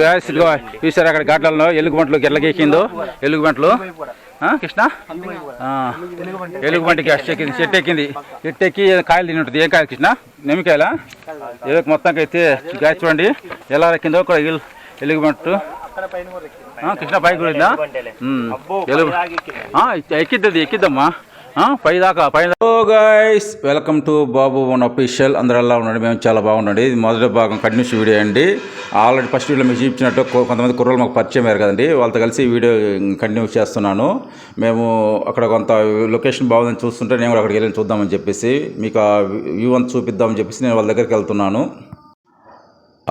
Gas చూసారు అక్కడ ఘాట్లలో ఎలుగుబంట్లు ఎట్లకెక్కిందో ఎలుగుబంట్లు కృష్ణ ఎలుగుబంటి గ్యాస్ ఎక్కింది చెట్టు ఎక్కింది చెట్టు ఎక్కి కాయలు తిని ఉంటుంది. ఏం కాయలు కృష్ణ? నిమ్మకాయలా? ఏదో మొత్తానికి అయితే గ్యాస్ చూడండి ఎలా ఎక్కిందో ఒక ఎలుగుబంటు. కృష్ణ పైకి కూడా ఎక్కిద్దమ్మా పై దాకా guys welcome to Babu one official. అందరూ ఎలా ఉండండి? మేము చాలా బాగుండండి. ఇది మొదటి భాగం కంటిన్యూస్ వీడియో అండి. ఆల్రెడీ ఫస్ట్ వీడియో మీకు చూపించినట్టు కొంతమంది కుర్రలు మాకు పరిచయం అయ్యారు కదండి, వాళ్ళతో కలిసి వీడియో కంటిన్యూ చేస్తున్నాను. మేము అక్కడ కొంత లొకేషన్ బాగుందని చూస్తుంటే నేను కూడా అక్కడికి వెళ్ళి చూద్దామని చెప్పేసి మీకు ఆ వ్యూ అంతా చూపిద్దామని చెప్పేసి నేను వాళ్ళ దగ్గరికి వెళ్తున్నాను.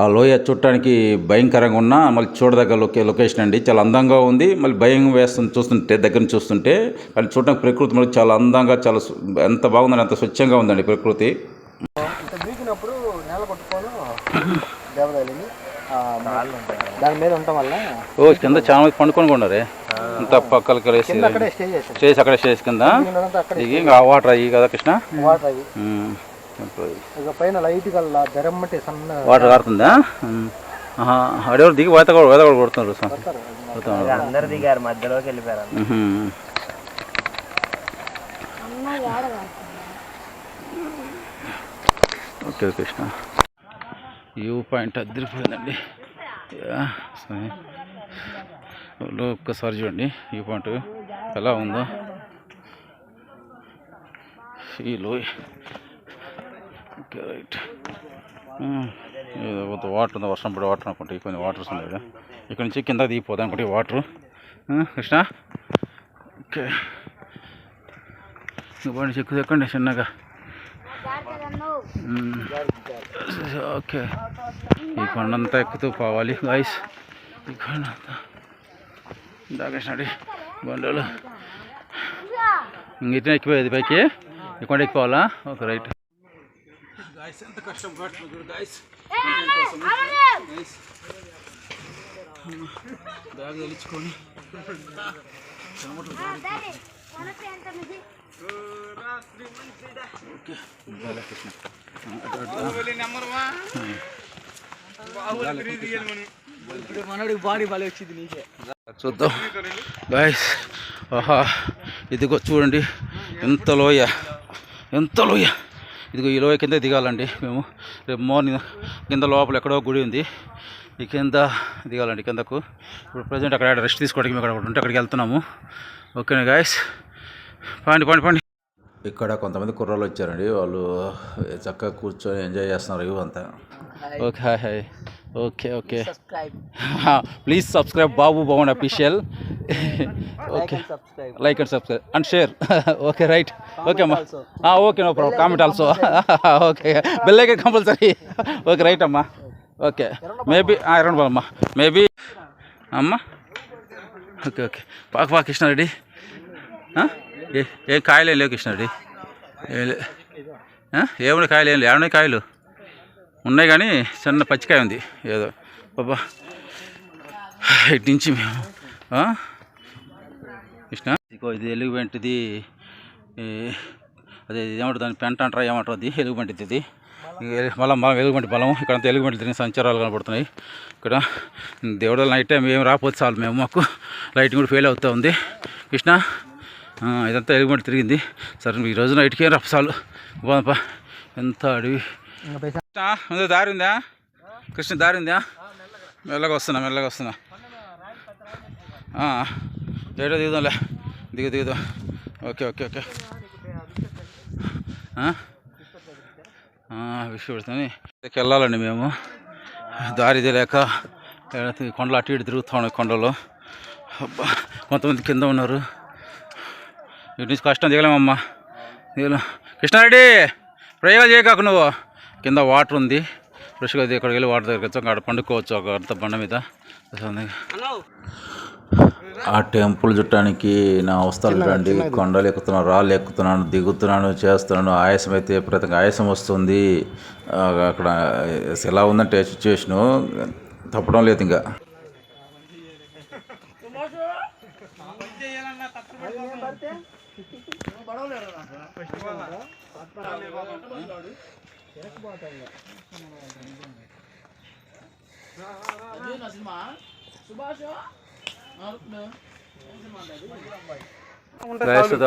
ఆ లోయ చూడటానికి భయంకరంగా ఉన్న మళ్ళీ చూడదగ్గ లొకేషన్ అండి. చాలా అందంగా ఉంది. మళ్ళీ భయం వేస్తుంది చూస్తుంటే, దగ్గర నుంచి చూస్తుంటే. కానీ చూడటానికి ప్రకృతి మళ్ళీ చాలా అందంగా చాలా ఎంత బాగుందండి, అంత స్వచ్ఛంగా ఉందండి ప్రకృతి. దాని మీద ఉండటం వల్ల కింద చాలా మంది పండుకొని ఉన్నారే. అంత పక్కలకి స్టేజ్ అక్కడే స్టేజ్ కింద ఇంకా వాటర్ అయ్యి కదా కృష్ణ. పైన లైట్ వాటర్ కారుతుందా? అడెవరు దిగి వేత కూడా కొడుతున్నారు. అందరు దిగారు, మధ్యలోకి వెళ్ళిపోయారు. ఓకే కృష్ణ వ్యూ పాయింట్ అదిరిపోయిందండి. ఒక్కసారి చూడండి వ్యూ పాయింట్ ఎలా ఉందో. ఈ లోయ ఓకే రైట్. వాటర్ ఉందా? వర్షం పడి వాటర్ అనుకుంటే కొన్ని వాటర్స్ ఉన్నాయి కదా, ఇక్కడ నుంచి కింద దిగిపోదా అనుకుంటే వాటర్ కృష్ణ. ఓకే బండి ఎక్కండి చిన్నగా. ఓకే ఈ కొండంతా ఎక్కుతూ పోవాలి గాయస్. ఈ కొండంతా దాకేసినది బండలు ఇంకైతే ఎక్కిపోయేది పైకి. ఈ కొండ ఎక్కిపోవాలా? Okay right. గాయస్ ఎంత కష్టం పడుతుంది గాయస్. బ్యాగ్ తెలుచుకొని చూద్దాం గాయస్. ఆహా ఇదిగో చూడండి ఎంత లోయ, ఎంత లోయ. ఇదిగో ఈ లోయ కింద దిగాలండి మేము. రేపు మార్నింగ్ కింద లోపల ఎక్కడో గుడి ఉంది, ఈ కింద దిగాలండి కిందకు. ఇప్పుడు ప్రజెంట్ అక్కడ రెస్ట్ తీసుకోవడానికి మేము అక్కడ ఉంటే అక్కడికి వెళ్తున్నాము. ఓకేనా గాయస్, పండి పండి పండి. ఇక్కడ కొంతమంది కుర్రాళ్ళు వచ్చారండి, వాళ్ళు చక్కగా కూర్చొని ఎంజాయ్ చేస్తున్నారు వ్యూ అంతా. Okay hi hi. Okay okay please subscribe Babu Bhavan official. Okay like and subscribe and share. Okay right. Okay అమ్మా. Okay no problem. Comment also. Okay bell icon compulsory. Okay right అమ్మా. ఓకే మేబీ ఇరవై రూపాయలు అమ్మా maybe అమ్మా. Okay okay పాక కృష్ణారెడ్డి. ఏ కాయలు ఏం లేవు కృష్ణారెడ్డి, ఏమున్నాయి కాయలు ఏం లేవు. ఏమన్నాయి కాయలు ఉన్నాయి కానీ చిన్న పచ్చికాయ ఉంది ఏదో. బాబా ఇటు నుంచి మేము కృష్ణ ఇది ఎలుగుబంటిది. అదే ఏమంటుంది దాన్ని పెంట అంటారా ఏమంటారు, అది ఎలుగుబంటిది. ఇది మళ్ళీ ఎలుగుబంటి బలం. ఇక్కడంతా ఎలుగుబంటి తిరిగిన సంచారాలు కనబడుతున్నాయి. ఇక్కడ దేవుడు నైట్ టైం ఏం రాకపోతే చాలు మేము, మాకు లైటింగ్ కూడా ఫెయిల్ అవుతూ ఉంది కృష్ణ. ఇదంతా ఎలుగుబంటి తిరిగింది. సరే ఈరోజు నైట్కి ఏం చాలు. బాపా ఎంత అడవి. దారి ఉందా కృష్ణ? దారి ఉందా? మెల్లగా వస్తున్నా. ఏడో దిగుదాంలే, దిగుదాం. ఓకే ఓకే ఓకే విషయం పెడుతుంది. వెళ్ళాలండి మేము, దారి తెలియక కొండలు అటు ఇటు తిరుగుతూ ఉన్నాయి. కొండలు అబ్బా కొంతమంది కింద ఉన్నారు. ఇటు నుంచి కష్టం దిగలేమమ్మా, దిగలేం. కృష్ణారెడ్డి ప్రయోగాలు చేయకాకు నువ్వు. కింద వాటర్ ఉంది ఫ్రెష్గా, ఇక్కడికి వెళ్ళి వాటర్ దగ్గరికి వచ్చి అక్కడ పండుకోవచ్చు ఒక అంత బండ మీద. ఆ టెంపుల్ చుట్టానికి నా అవస్థలు చూడండి. కొండలు ఎక్కుతున్నాను, రాళ్ళు ఎక్కుతున్నాను, దిగుతున్నాను, చేస్తున్నాను. ఆయాసం అయితే విపరీతంగా ఆయాసం వస్తుంది. అక్కడ ఎలా ఉందంటే సిచ్యువేషను తప్పడం లేదు ఇంకా.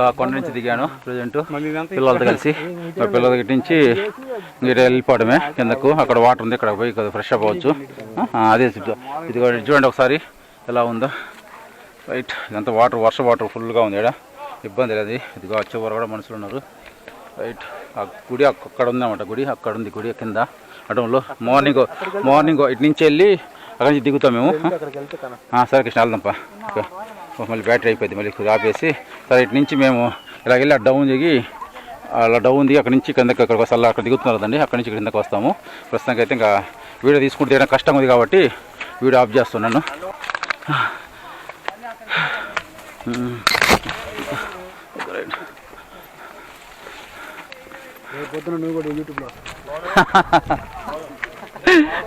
ఆ కొండ నుంచి దిగాను ప్రజెంట్ పిల్లలతో కలిసి. పిల్లల దగ్గర నుంచి మీరు వెళ్ళిపోవడమే కిందకు. అక్కడ వాటర్ ఉంది, అక్కడ పోయి ఫ్రెష్ అప్ అవ్వచ్చు. అదే ఇది చూడండి ఒకసారి ఎలా ఉందో. రైట్, ఇదంతా వాటర్, వర్ష వాటర్ ఫుల్గా ఉంది. ఇక్కడ ఇబ్బంది లేదు. ఇదిగో వచ్చే వారు కూడా మనుషులు ఉన్నారు. రైట్, ఆ గుడి అక్కడ ఉందన్నమాట. గుడి అక్కడ ఉంది, గుడి కింద అడవుల్లో. మార్నింగ్ ఇటు నుంచి వెళ్ళి అక్కడి నుంచి దిగుతాం మేము. సరే కృష్ణ వెళ్దాంపా. ఓకే, మళ్ళీ బ్యాటరీ అయిపోయింది, మళ్ళీ ఆపేసి. సరే ఇటు నుంచి మేము ఇలా వెళ్ళి డౌన్ దిగి, అలా డౌన్ దిగి అక్కడి నుంచి కిందకి అక్కడికి వస్తే అక్కడ దిగుతున్నారు కదండి, అక్కడి నుంచి కిందకి వస్తాము. ప్రస్తుతానికి అయితే ఇంకా వీడియో తీసుకుంటే తీయడం కష్టం ఉంది కాబట్టి వీడియో ఆఫ్ చేస్తున్నాను.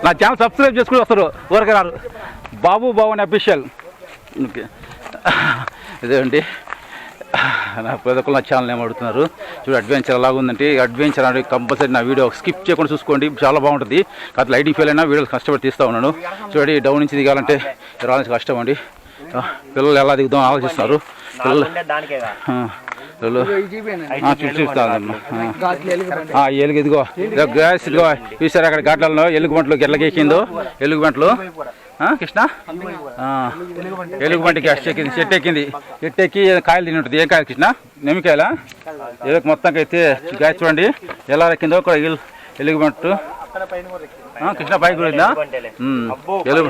నా ఛానల్ సబ్స్క్రైబ్ చేసుకుని వస్తారు, ఊరికి రారు. బాబు అని అఫీషియల్. ఓకే, ఇదేంటి నా ప్రతి ఒక్కరు నా ఛానల్ ఏం అడుగుతున్నారు. చూడు అడ్వెంచర్ ఎలాగ ఉందంటే, అడ్వెంచర్ అనేది కంపల్సరీ నా వీడియో స్కిప్ చేయకుండా చూసుకోండి, చాలా బాగుంటుంది. అట్లా ఐడి ఫెయిల్ అయినా వీడియోలు కష్టపడి తీస్తూ ఉన్నాను. చూడండి, డౌన్ నుంచి దిగాలంటే రావాల్సిన కష్టం అండి. పిల్లలు ఎలా దిగుదాం ఆలోచిస్తున్నారు. పిల్లలు ఎలుగు ఇదిగో గ్యాస్ ఇదిగో చూసారు అక్కడ ఘాట్లలో ఎలుగుబంట్లు ఎట్లకెక్కిందో. ఎలుగుబంట్లు కృష్ణ ఎలుగుబంటి గ్యాస్ ఎక్కింది, చెట్టు ఎక్కింది. చెట్టు ఎక్కి కాయలు తిని ఉంటుంది. ఏం కాయలు కృష్ణ? నిమ్మకాయల. ఎలుగు మొత్తంకి అయితే గ్యాస్ చూడండి ఎలా ఎక్కిందో. ఒక ఎలుగుబంటు కృష్ణ పైకి పోయిందా? ఎలుగు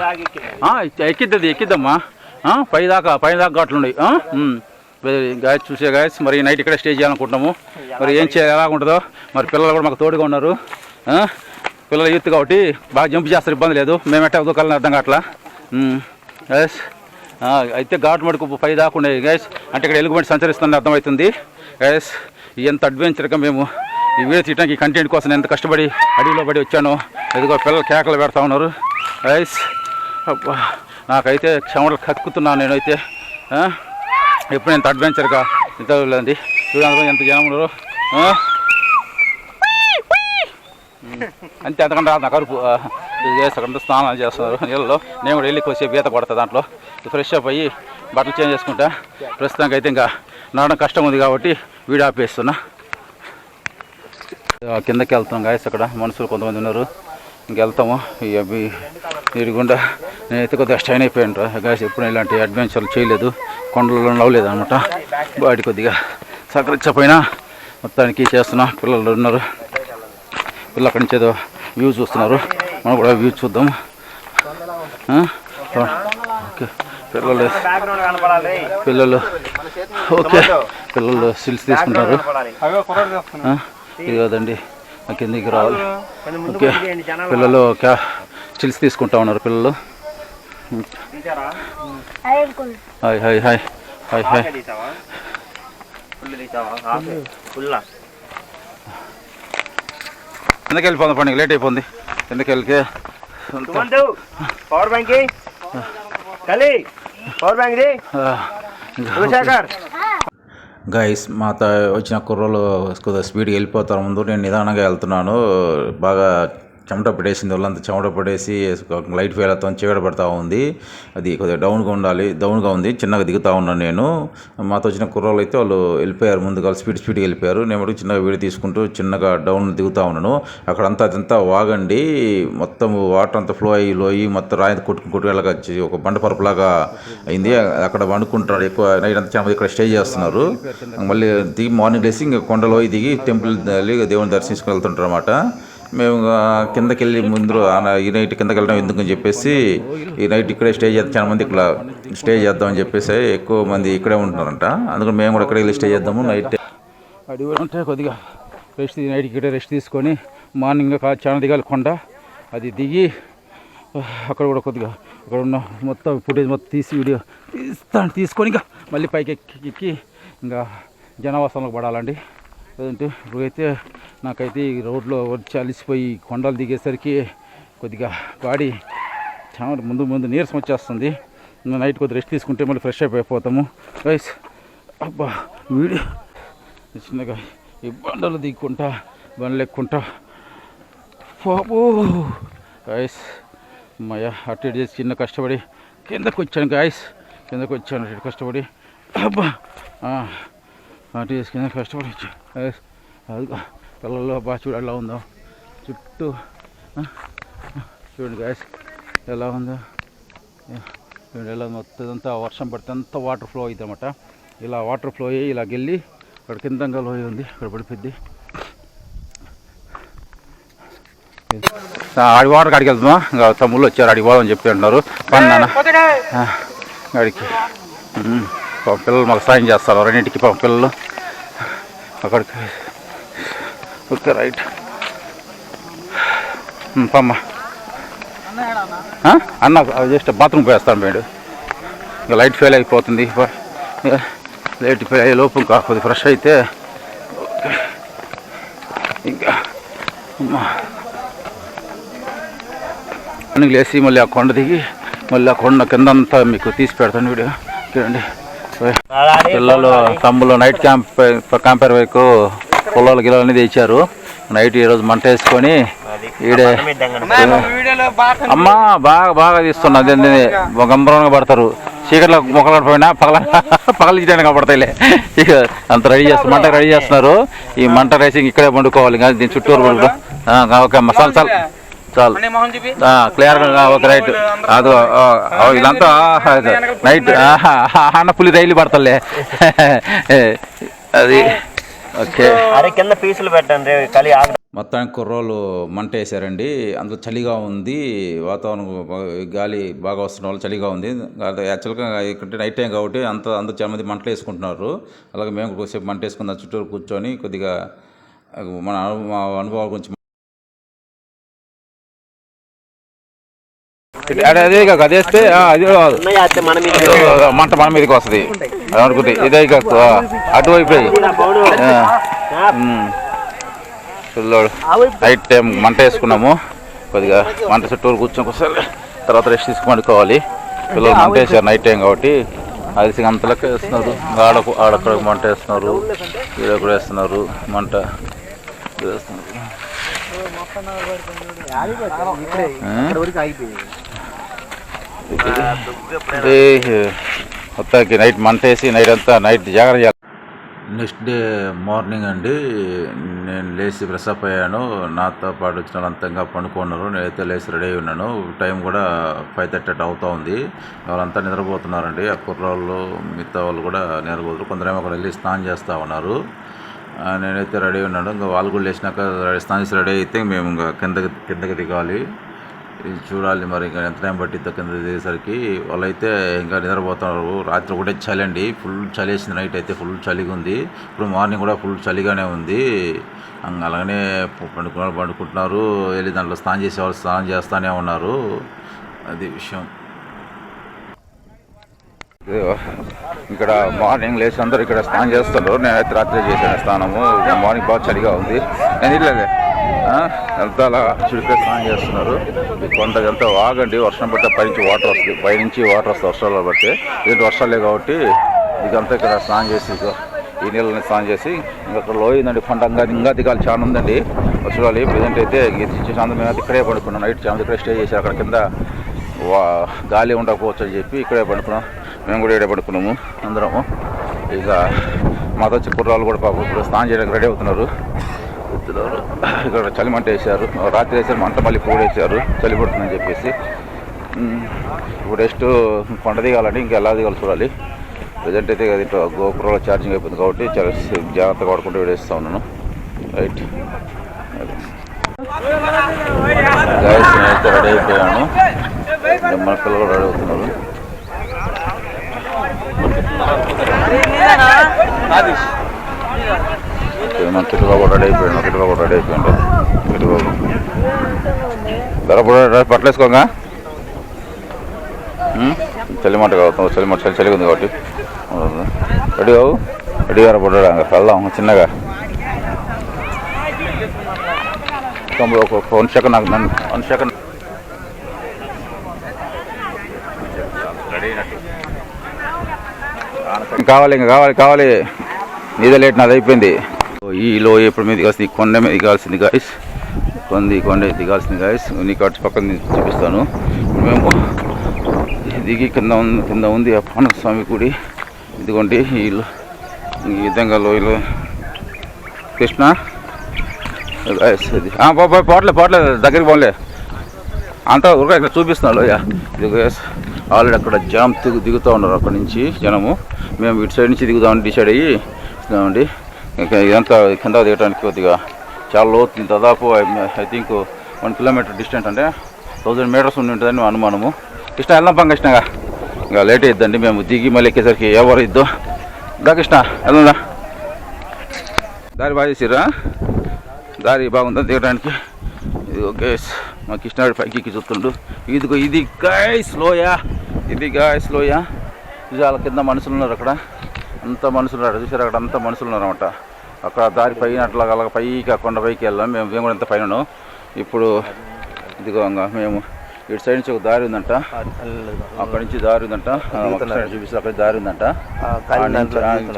ఎక్కిద్దమ్మా. పైదాకా ఘాట్లు ఉన్నాయి. గాయస్ చూసే గాయస్, మరి నైట్ ఇక్కడ స్టే చేయాలనుకుంటున్నాము. మరి ఏం చేయాలి, ఎలా ఉంటుందో. మరి పిల్లలు కూడా మాకు తోడుగా ఉన్నారు. పిల్లలు యూత్ కాబట్టి బాగా జంప్ చేస్తారు, ఇబ్బంది లేదు. మేము ఎట్టా దూకాలని అర్థం కావట్లా. గైస్ అయితే ఘాట్ మడుకు పై దాకా ఉండేవి గైస్. అంటే ఇక్కడ ఎలుగుబంటి సంచరిస్తుందని అర్థమవుతుంది గైస్. ఎంత అడ్వెంచర్గా మేము ఈ వీడియో తీయడానికి, ఈ కంటెంట్ కోసం ఎంత కష్టపడి అడవిలో పడి వచ్చాను. ఎదుగో పిల్లలు కేకలు పెడతా ఉన్నారు గైస్. నాకైతే చెమటలు కక్కుతున్నాను నేనైతే. ఎప్పుడు ఎంత అడ్వెంచర్గా ఇంత లేదండి. చూడండి ఎంత జనం ఉన్నారు. అంతే, అంతకంటే రాదు నాకు అరుపు. అక్కడంతా స్నానాలు చేస్తున్నారు నీళ్ళలో. నేను కూడా వెళ్ళి కొద్దిసేపు ఈత పడతా దాంట్లో. ఫ్రెష్ అప్ అయ్యి బట్టలు చేంజ్ చేసుకుంటా. ప్రస్తుతానికి అయితే ఇంకా నడవడం కష్టం ఉంది కాబట్టి వీడియో ఆపేస్తున్నా. కిందకి వెళ్తున్నాం గాయస్. అక్కడ మనుషులు కొంతమంది ఉన్నారు, ఇంకెళ్తాము. వీరి గుండా నేనైతే కొద్దిగా స్టైన్ అయిపోయాను గాయస్. ఎప్పుడు ఇలాంటి అడ్వెంచర్లు చేయలేదు, కొండలలో నవ్వలేదు అనమాట. బాడీ కొద్దిగా సహకరించకపోయినా మొత్తానికి చేస్తున్నా. పిల్లలు ఉన్నారు, పిల్లలు అక్కడి నుంచి ఏదో వ్యూ చూస్తున్నారు. మనం కూడా వ్యూ చూద్దాం. ఓకే, పిల్లలు ఓకే, పిల్లలు స్టిల్స్ తీసుకుంటారు. ఇది కాదండి, కిందికి రావాలి. ఓకే, పిల్లలు స్టిల్స్ తీసుకుంటా ఉన్నారు పిల్లలు. Hi hi hi hi hi. ఎందుకు వెళ్ళిపోదాం పండుగ, లేట్ అయిపోయింది. ఎందుకు వెళ్ళి పవర్ బ్యాంక్ గైస్. మాతో వచ్చిన కుర్రలు కొద్దిగా స్పీడ్గా వెళ్ళిపోతారు ముందు. నేను నిదానంగా వెళ్తున్నాను. బాగా చెమట పడేసింది, వాళ్ళంతా చెమట పడేసి లైట్ ఫెయిల్ అవుతాం, చీకటి పడతా ఉంది. అది కొద్దిగా డౌన్గా ఉంది. చిన్నగా దిగుతూ ఉన్నాను నేను. మాతో వచ్చిన కుర్రోళ్ళు అయితే వాళ్ళు వెళ్ళిపోయారు ముందుగా, స్పీడ్గా వెళ్ళిపోయారు. నేను చిన్నగా వీడియో తీసుకుంటూ చిన్నగా డౌన్ దిగుతూ ఉన్నాను. అక్కడంతా అదంతా వాగండి, మొత్తం వాటర్ అంతా ఫ్లో అయ్యి మొత్తం రాయి కొట్టుకు వెళ్ళకొచ్చి ఒక బండపరపులాగా అయింది. అక్కడ వండుకుంటారు ఎక్కువ. నైట్ అంతా చాలా ఇక్కడ స్టే చేస్తున్నారు. మళ్ళీ దిగి మార్నింగ్ లేసి ఇంకా కొండలో దిగి టెంపుల్ దేవుని దర్శించుకుని వెళ్తుంటారు అన్నమాట. మేము కిందకి వెళ్ళి ముందు ఈ నైట్ కిందకి వెళ్ళడం ఎందుకని చెప్పేసి ఈ నైట్ ఇక్కడే స్టే చేద్దాం, చాలా మంది ఇక్కడ స్టే చేద్దామని చెప్పేసి ఎక్కువ మంది ఇక్కడే ఉంటున్నారంట. అందుకని మేము కూడా ఇక్కడే వెళ్ళి స్టే చేద్దాము. నైట్ అంటే కొద్దిగా నైట్ ఇక్కడే రెస్ట్ తీసుకొని మార్నింగ్ చాలా దిగాలి కొండ. అది దిగి అక్కడ కూడా కొద్దిగా అక్కడ ఉన్న మొత్తం ఫుటేజ్ మొత్తం తీసి వీడియో తీసుకొని ఇంకా మళ్ళీ పైకి ఎక్కి ఇంకా జనవాసంలోకి పడాలండి. లేదంటే ఇప్పుడైతే నాకైతే ఈ రోడ్లో వచ్చి అలిసిపోయి కొండలు దిగేసరికి కొద్దిగా బాడీ చాలా ముందు నీరసం వచ్చేస్తుంది. నైట్ కొద్దిగా రెస్ట్ తీసుకుంటే మళ్ళీ ఫ్రెష్ అయిపోతాము గైస్. అబ్బా వీడియో చిన్నగా ఈ బండలు దిక్కుంటా బండ్లు ఎక్కుంటా బాబు గైస్. అమ్మయ్య అటు ఇటు చేసి చిన్న కష్టపడి కిందకు వచ్చాను గాయస్, కిందకు వచ్చాను ఇటు కష్టపడి. అబ్బా అటు చేసి కింద కష్టపడి వచ్చాను. అది పిల్లల్లో బాగా చూడు ఎలా ఉందో చుట్టూ, చూడండి గాయస్ ఎలా ఉందో. చూడండి ఎలా మొత్తం అంతా వర్షం పడితే అంతా వాటర్ ఫ్లో అవుతుంది అన్నమాట. ఇలా వాటర్ ఫ్లో అయ్యి ఇలా వెళ్ళి అక్కడ కిందంగా లోయ ఉంది, అక్కడ పడిపోద్ది. ఆడి వాటర్ కాడికి వెళ్తున్నాం. ఇంకా తమ్ముళ్ళు వచ్చారు అడిగి పోదామని చెప్పి అంటున్నారు. పని నాన్న అడికి పిల్లలు మాకు సాయం చేస్తారు రెండింటికి పిల్లలు అక్కడికి. ఓకే రైట్ పమ్మ అన్న జస్ట్ బాత్రూమ్ పోయేస్తాను మేడు. ఇంకా లైట్ ఫెయిల్ అయిపోతుంది. లైట్ ఫెయిల్ అయ్యే లోపు ఇంకా కొద్దిగా ఫ్రెష్ అయితే ఇంకా లేచి మళ్ళీ ఆ కొండ దిగి మళ్ళీ ఆ కొండ కిందంతా మీకు తీసి పెడతాను వీడియో. చూడండి పిల్లలు తమ్ముళ్ళు నైట్ క్యాంపర్ వరకు పొలాలు గిలాలన్నీ తెచ్చారు. నైట్ ఈరోజు మంట వేసుకొని ఈడే అమ్మా బాగా తీస్తున్నది. గంభీరంగా పడతారు. చీకట్లో మొక్కలు పోయినా పగలించడానికి పడతాయిలే. ఇక అంత రెడీ చేస్తారు, మంట రెడీ చేస్తున్నారు. ఈ మంట రేసింగ్ ఇక్కడే పండుకోవాలి, కానీ దీని చుట్టూరు పండుకో. ఓకే అమ్మ చాలు క్లియర్గా ఓకే రైట్. అది ఇదంతా నైట్ అన్న పులి రైలు పడతలే అది. ఓకే కింద పీసులు పెట్టండి. మొత్తానికి కుర్రోళ్ళు మంట వేసారండి. అందులో చలిగా ఉంది, వాతావరణం గాలి బాగా వస్తున్న వాళ్ళు చలిగా ఉంది. యాక్చువల్గా ఇక్కడ నైట్ టైం కాబట్టి అందరూ చాలా మంది మంటలు వేసుకుంటున్నారు. అలాగే మేము కొద్దిసేపు మంట వేసుకున్న చుట్టూరు కూర్చొని కొద్దిగా మా అనుభవాల గురించి అదే కాక అదేస్తే అది మంట మన మీదకి వస్తుంది అనుకుంటే. ఇదే కాక అటువైపు పిల్లోడు నైట్ టైం మంట వేసుకున్నాము. కొద్దిగా మంట చుట్టూరు కూర్చొని ఒకసారి తర్వాత రెస్ట్ తీసుకు పండుకోవాలి. పిల్లలు మంట వేసారు నైట్ టైం కాబట్టి. అది అంతలకి వేస్తున్నారు. ఆడక్కడ మంట వేస్తున్నారు, ఈడ కూడా వేస్తున్నారు మంట వేస్తున్నారు. మొత్తానికి నైట్ మంట వేసి నైట్ అంతా నైట్ జాగ్రత్త చేయాలి. నెక్స్ట్ డే మార్నింగ్ అండి, నేను లేచి ఫ్రెష్ అప్ అయ్యాను. నాతో పాటు వచ్చిన వాళ్ళంతా ఇంకా పండుకున్నారు. నేనైతే లేచి రెడీ అయి ఉన్నాను. టైం కూడా 5:30 అవుతూ ఉంది. వాళ్ళంతా నిద్రపోతున్నారండి. ఆ కుర్రాళ్ళు మిగతా వాళ్ళు కూడా నిద్రపోతున్నారు. కొందరేమో అక్కడ వెళ్ళి స్నానం చేస్తూ ఉన్నారు. నేనైతే రెడీ ఉన్నాను. ఇంకా వాళ్ళు కూడా లేచినాక స్నానం చేసి రెడీ అయితే మేము ఇంకా కిందకి దిగాలి. ఇది చూడాలి మరి ఇంకా ఎంత టైం పట్టిద్దో కింద దిగేసరికి. వాళ్ళైతే ఇంకా నిద్రపోతున్నారు. రాత్రి ఒకటే చలి అండి, ఫుల్ చలి వేసింది. నైట్ అయితే ఫుల్ చలిగా ఉంది. ఇప్పుడు మార్నింగ్ కూడా ఫుల్ చలిగానే ఉంది. అలాగనే పండుకుంటున్నారు. వెళ్ళి దాంట్లో స్నానం చేసేవాళ్ళు స్నానం చేస్తూనే ఉన్నారు. అది విషయం. ఇక్కడ మార్నింగ్ లేచి అందరూ ఇక్కడ స్నానం చేస్తున్నారు. నేనైతే రాత్రి చేశాను స్నానము. మార్నింగ్ బాగా చలిగా ఉంది. నేను ఇట్లాగే అంతా అలా చుడికే స్నానం చేస్తున్నారు. కొంతకంతా వాగండి, వర్షం పడితే పైనుంచి వాటర్ వస్తుంది, పైనుంచి వాటర్ వస్తుంది వర్షాలు బట్టి. ఏంటి వర్షాలే కాబట్టి ఇదంతా ఇక్కడ స్నానం చేసి ఈ నీళ్ళని స్నానం చేసి ఇంకా లోయిందండి. పంట ఇంకా దిగాలి, చాలా ఉందండి. చూడాలి. ప్రజెంట్ అయితే అందరూ మేము ఇక్కడే పడుకున్నాం. నైట్ చాలా ఇక్కడే స్టే చేసి అక్కడ కింద గాలి ఉండకపోవచ్చు అని చెప్పి ఇక్కడే పడుకున్నాం. మేము కూడా ఇక్కడే పడుకున్నాము అందరము. ఇక మాతో వచ్చి కుర్రాళ్ళు కూడా పాపం ఇప్పుడు స్నానం చేయడానికి రెడీ అవుతున్నారు. ఇక్కడ చలి మంట వేసారు. రాత్రి వేసారు మంట, మళ్ళీ ఇప్పుడు వేసారు చలి పడుతుందని చెప్పేసి. ఇప్పుడు నెక్స్ట్ కొండ దిగాలండి. ఇంకా ఎలా దిగాలి చూడాలి. ప్రజెంట్ అయితే అది గోపురంలో ఛార్జింగ్ అయిపోతుంది కాబట్టి చాలా జాగ్రత్తగా వాడుకుంటూ వేడేస్తూ ఉన్నాను. రైట్ గైస్, నేనైతే రెడీ అయిపోయాను. మన పిల్లలు రెడీ అవుతున్నారు. మన కిట్టుబాబు రెడీ అయిపోయాడు. కిట్టుబాబు రెడీ అయిపోయాడు. కిట్టుబాబు ధరపడ బట్టలు వేసుకోగా చలిమంట కావుతాం. చలిమంట చలిగా ఉంది కాబట్టి రెడీ కావు. రెడీ గారు పడ్డా వెళ్దాం చిన్నగా. ఒక 1 సెకండ్ నాకు 1 సెకండ్ రెడీ అయినట్టు కావాలి. ఇంకా కావాలి. నీదే లేట్, నాది అయిపోయింది. ఈ లోయ ఎప్పుడు మీద దిగాల్సింది, కొండ మీద దిగాల్సింది గాయస్. కొండ దిగాల్సింది గాయస్. నీకు అటు పక్కన చూపిస్తాను. మేము దిగి కింద ఉంది ఆ పానస్వామి గుడి. ఇదిగోండి వీళ్ళు ఈ విధంగా లోయలు కృష్ణ పోట్లే దగ్గరికి పోలే అంతా ఊరికే ఇక్కడ చూపిస్తున్నా లోయ. ఇది ఆల్రెడీ అక్కడ జనం దిగుతూ ఉన్నారు అక్కడి నుంచి జనము. మేము ఇటు సైడ్ నుంచి దిగుదామని డిసైడ్ అయ్యి ఇస్తామండి. ఇదంతా కింద దిగడానికి కొద్దిగా చాలా లోతు, దాదాపు ఐ థింక్ 1 కిలోమీటర్ డిస్టెన్స్, అంటే 1000 మీటర్స్ ఉండి ఉంటుందని అనుమానము. కృష్ణ వెళ్దాం కృష్ణగా, ఇంకా లేట్ అయిద్దండి. మేము దిగి మళ్ళీ ఎక్కేసరికి ఎవరు ఇద్దో. దా కృష్ణ వెళ్దా, దారి బాగా చేసిరా, దారి బాగుందా దిగడానికి. ఇదిగో గైస్ మా కృష్ణాడి పైకి చూస్తుండు. ఇదిగో ఇది గైస్ లోయ, ఇది గైస్ లోయ. చాలా కింద మనుషులు ఉన్నారు, అక్కడ అంత మనుషులు ఉన్నారు, చూసారు అక్కడ అంత మనుషులు ఉన్నారు అనమాట. అక్కడ దారి పైన అట్లా అలాగ పైకి ఆ కొండ పైకి వెళ్ళాం. మేము కూడా ఎంత పైన. ఇప్పుడు ఇదిగో మేము ఇటు సైడ్ నుంచి ఒక దారి ఉందంట, అక్కడి నుంచి దారి ఉందంట, చూపిస్తే అక్కడ దారి ఉందంట.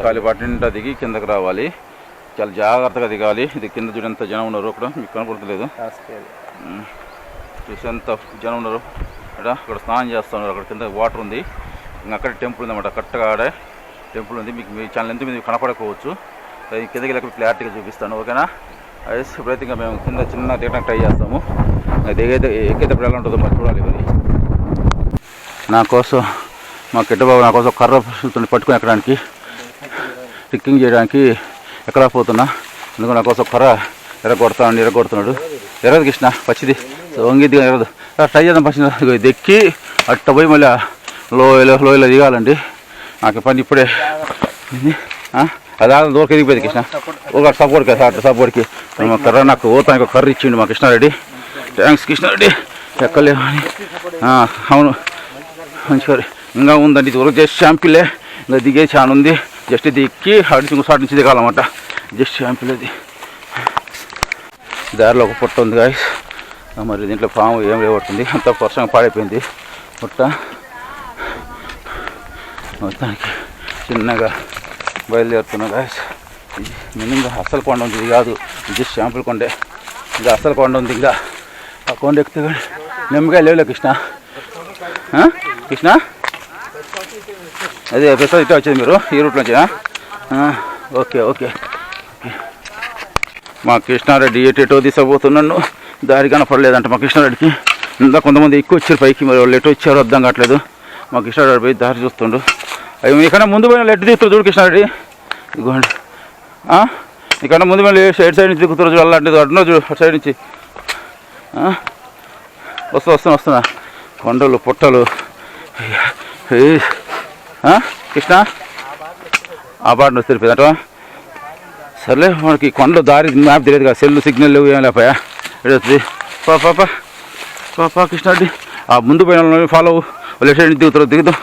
కాలిపాటి నిండా దిగి కిందకి రావాలి, చాలా జాగ్రత్తగా దిగాలి. ఇది కింద చూడంత జనం ఉన్నారు, అక్కడ మీకు కనపడతలేదు, చూసేంత జనం ఉన్నారు. అక్కడ స్నానం చేస్తున్నారు, అక్కడ కింద వాటర్ ఉంది, ఇంకా అక్కడ టెంపుల్ ఉందన్నమాట. కరెక్ట్గా ఆడే టెంపుల్ ఉంది. మీకు మీ ఛానల్ ఎంత మీద కనపడకపోవచ్చు, కిందకి వెళ్ళి క్లారిటీగా చూపిస్తాను, ఓకేనా. ఇప్పుడైతే ఇంకా మేము కింద చిన్న దిగడానికి ట్రై చేస్తాము. ఎక్కేటప్పుడు ఎలా ఉంటుందో మరి చూడాలి. మరి నా కోసం మా కిట్టబాబు నా కోసం కర్ర పట్టుకుని ఎక్కడానికి ట్రిక్కింగ్ చేయడానికి ఎక్కడా పోతున్నా. ఎందుకంటే నా కోసం కర్ర ఎరగొడుతున్నాడు. ఎరగదు కృష్ణ, పచ్చిది వంగిద్ది ఎరగదు. ట్రై చేద్దాం పచ్చి దెక్కి అట్ట పోయి మళ్ళీ లోయలో దిగాలండి. నాకు పని ఇప్పుడే అది దూరకు ఎదిగిపోయింది కృష్ణ. ఒక సపోర్ట్కి మా కర్ర నాకు ఓతానికి ఒక కర్ర ఇచ్చిండు మా కృష్ణారెడ్డి. థ్యాంక్స్ కృష్ణారెడ్డి. ఎక్కలేమని. అవును మంచిగా ఇంకా ఉందండి, ఇది వరకు జస్ట్ షాంపిలే, ఇంకా దిగే చాలా ఉంది. జస్ట్ దిక్కి షార్ట్ నుంచి దిగాలన్నమాట, జస్ట్ షాంపిల్. అది దారిలో ఒక పుట్ట ఉంది గాయస్, మరి దీంట్లో పాము ఏం లేవడుతుంది, అంత వర్షంగా పాడైపోయింది పుట్ట. మొత్తానికి చిన్నగా బయలుదేరుతున్నా గాయస్. నిజంగా అస్సలు కొండ ఉంది, ఇది కాదు జస్ట్ షాంపుల్ కొండే. ఇంకా అస్సలు కొండ ఉంది, ఇంకా ఆ కొండ ఎక్కితే కానీ నిమ్మకాయ లేవులే కృష్ణ. కృష్ణ అదే ప్రసాద్ ఇట్లా వచ్చేది మీరు ఈ రూట్ నుంచి. ఓకే. మా కృష్ణారెడ్డి ఎటో తీసుకుపోతున్నాను, దారి కనపడలేదంట మా కృష్ణారెడ్డికి. ఇంకా కొంతమంది ఎక్కువ వచ్చారు పైకి, మరి వాళ్ళు ఎటు వచ్చారో అర్థం కావట్లేదు. మా కృష్ణారెడ్డి పోయి దారి చూస్తుండు. అవి మీకన్నా ముందు పోయిన ఎటు తీస్తారు చూడు కృష్ణారెడ్డి. ఇదిగోండి నీకన్నా ముందు పోయిన సైడ్ నుంచి దిగుతారు చూడు, అలాంటిది అడ్డున్నా చూడు అటు సైడ్ నుంచి. వస్తున్నా కొండలు పుట్టలు. కృష్ణ ఆ పాట నుంచి తెలిపేదట. సర్లే మనకి కొండలు దారి మ్యాప్ తెలియదు కదా, సెల్లు సిగ్నల్ లేవు, ఏం లేపాయా ఎడుతుంది. పాపా కృష్ణారెడ్డి ఆ ముందు పోయిన ఫాలో వాళ్ళు సైడ్ నుంచి దిగుతాం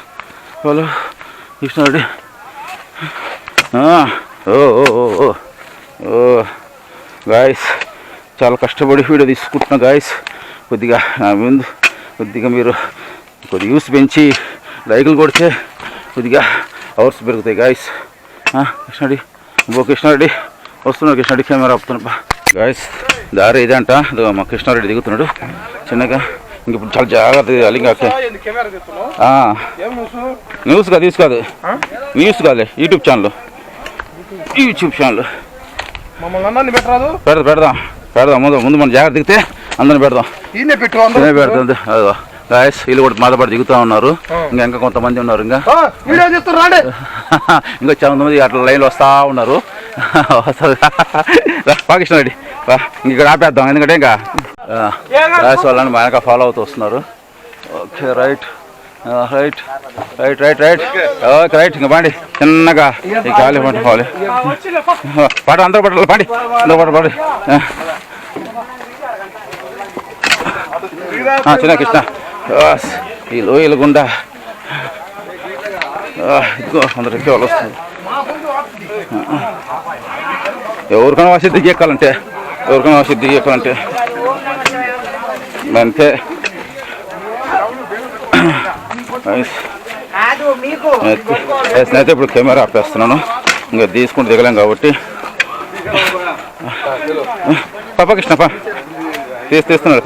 ఫాలో కృష్ణారెడ్డి. ఓ గాయస్ చాలా కష్టపడి వీడియో తీసుకుంటున్నా గాయస్. కొద్దిగా నా ముందు మీరు కొద్దిగా యూస్ పెంచి లైకులు కొడితే కొద్దిగా అవర్స్ పెరుగుతాయి గాయస్. కృష్ణారెడ్డి కృష్ణారెడ్డి వస్తున్నాడు, కృష్ణారెడ్డి కెమెరా ఆపుతున్నా గాయస్. దారి ఇదంట, మా కృష్ణారెడ్డి దిగుతున్నాడు చిన్నగా. ఇంక ఇప్పుడు చాలా జాగ్రత్త దిగాలి. ఇంకా న్యూస్ కాదు న్యూస్ కాదులే, యూట్యూబ్ ఛానల్ పెడదాం ముందు మనం జాగ్రత్త దిగితే అందరిని పెడదాం. అదో గాయస్ వీళ్ళు కూడా మాతో పాటు దిగుతూ ఉన్నారు. ఇంకా కొంతమంది ఉన్నారు, ఇంకా చాలా మంది అట్లా లైన్లో వస్తూ ఉన్నారు. కృష్ణారెడ్డి ఇక్కడ ఆపేద్దాం, ఎందుకంటే ఇంకా గాయస్ వాళ్ళని మా వెనక ఫాలో అవుతూ వస్తున్నారు. Okay right. ఓకే ఇంకా బాండి చిన్నగా ఈ గాలి పట్టుకోవాలి. పాట అందరూ పట్టాలి, పాడి అందరూ పాడి. చిన్న కృష్ణ ఈ లోయల గుండా ఇదిగో అందరు ఎక్కే వాళ్ళు వస్తుంది. ఎవరికైనా వాసి దిగి ఎక్కాలంటే అంతే. నేనైతే ఇప్పుడు కెమెరా ఆపేస్తున్నాను, ఇంకా తీసుకుంటూ దిగలేం కాబట్టి. పాపా కృష్ణ తీస్తున్నాడు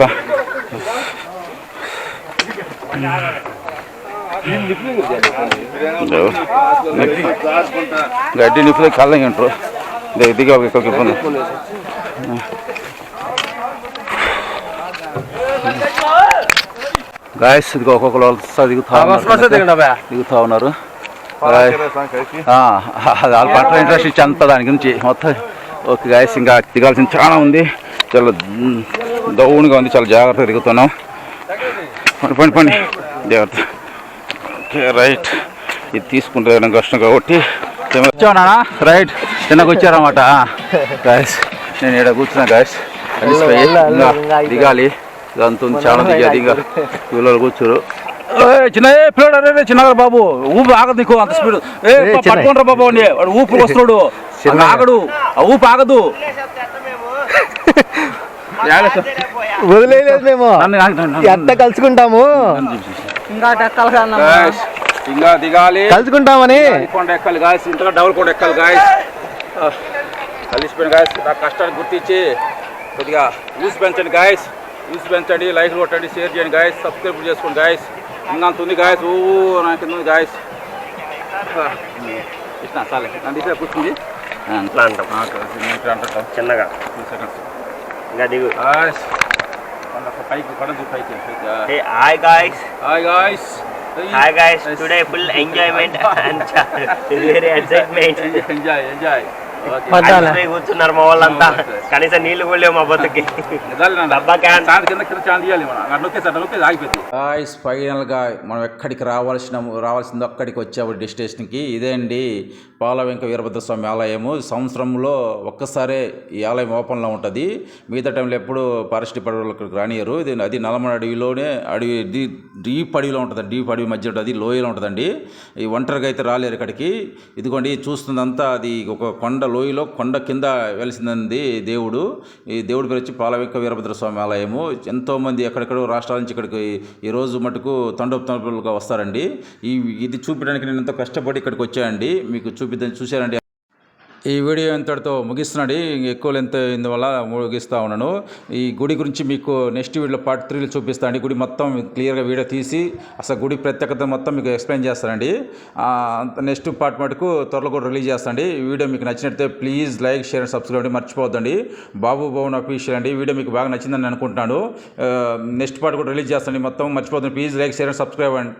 గడ్డి నిప్పులు కళ్ళకి ఉంటారు దిగా ఎక్కువ ఇబ్బంది. గాయస్ ఇదిగో ఒక్కొక్కరు దిగుతా ఉన్నారు. వాళ్ళ పట్ల ఇంట్రెస్ట్ ఇచ్చి అంత దాని గురించి మొత్తం. ఓకే గాయస్, ఇంకా దిగాల్సింది చాలా ఉంది. చాలా దౌన్గా ఉంది, చాలా జాగ్రత్తగా దిగుతున్నాం. పండి పండి జాగ్రత్త. ఓకే రైట్, ఇది తీసుకుంటే కష్టం కాబట్టి వచ్చావునా. రైట్, చిన్నగా వచ్చారన్నమాట గాయస్. నేను ఇక్కడ కూర్చున్నా గాయస్, ఇంకా దిగాలి. ఇదంతా చాలా దిగాలి. ఇంకా పిల్లలు కూర్చోరు. చిన్న పిల్లడు చిన్నగా బాబు, ఊపి ఆగదు నీకు అంత స్పీడ్. పట్టుకుంటారా బాబు అని వాడు ఊపు వస్తున్నాడు, ఆగడు, ఆ ఊపి ఆగదు. వదిలేదు మేము ఎంత కలుసుకుంటాము, ఇంకా దిగాలి, కలుసుకుంటామని కొండ ఎక్కాలి గాయస్. ఇంతగా డబుల్ కొండ ఎక్కాలి గాయస్. కలిసిపోయిన గాయస్, నా కష్టాన్ని గుర్తించి కొద్దిగా యూస్ పెంచండి గాయస్, యూస్ పెంచండి, లైక్ కొట్టండి, షేర్ చేయండి గాయస్, సబ్స్క్రైబ్ చేసుకోండి గాయస్. ఇంకా అంత ఉంది గాయస్, నా కింద ఉంది గాయస్. ఇష్టం చాలే నన్ను తీసే కూర్చుంది అంటాం చిన్నగా ఇంకా దిగు. పైకి పడదు పైకి. Hi guys, hi guys, hi guys. Today full enjoyment and very excitement. Enjoy enjoy. కూర్చున్నారు మా వాళ్ళంతా, కనీసం నీళ్లు కూడా లేవు మా బతుకి. ఫైనల్గా మనం ఎక్కడికి రావాల్సిందో అక్కడికి వచ్చాము డెస్టినేషన్కి. ఇదే అండి పాలవెంక వీరభద్రస్వామి ఆలయము. సంవత్సరంలో ఒక్కసారే ఈ ఆలయం ఓపెన్లో ఉంటుంది. మిగతా టైంలో ఎప్పుడు ఫారెస్ట్ డిపార్ట్మెంట్ ఇక్కడికి రానియరు. ఇది అది నల్లమల అడవిలోనే, అడవి డీప్ అడవిలో ఉంటుంది, డీప్ అడవి మధ్య ఉంటుంది, లోయలో ఉంటుందండి. ఈ ఒంటరిగా అయితే రాలేరు ఇక్కడికి. ఇదిగోండి చూస్తుందంతా అది ఒక కొండ, లోయలో కొండ కింద వెలిసిందండి దేవుడు. ఈ దేవుడి పేరు వచ్చి పాలవెంక వీరభద్రస్వామి ఆలయము. ఎంతోమంది ఎక్కడెక్కడో రాష్ట్రాల నుంచి ఇక్కడికి ఈరోజు మటుకు తండోపతండులుగా వస్తారండి. ఇది చూపించడానికి నేను ఎంతో కష్టపడి ఇక్కడికి వచ్చానండి, మీకు చూశారండి. ఈ వీడియో ఎంతటితో ముగిస్తున్నాడు. ఎక్కువ లెంత్ ఇందువల్ల ముగిస్తూ ఉన్నాను. ఈ గుడి గురించి మీకు నెక్స్ట్ వీడియోలో పార్ట్ 3లో చూపిస్తానండి. గుడి మొత్తం క్లియర్గా వీడియో తీసి అసలు గుడి ప్రత్యేకత మొత్తం మీకు ఎక్స్ప్లెయిన్ చేస్తానండి. నెక్స్ట్ పార్ట్ మటుకు త్వరలో కూడా రిలీజ్ చేస్తానండి. ఈ వీడియో మీకు నచ్చినట్లయితే please like, share and subscribe అండి, మర్చిపోవద్దండి. బాబు భవన్ అఫీషియల్ అండి. వీడియో మీకు బాగా నచ్చిందని అనుకుంటున్నాను. నెక్స్ట్ పార్ట్ కూడా రిలీజ్ చేస్తానండి, మొత్తం మర్చిపోద్దండి. Please like, share and subscribe అండి.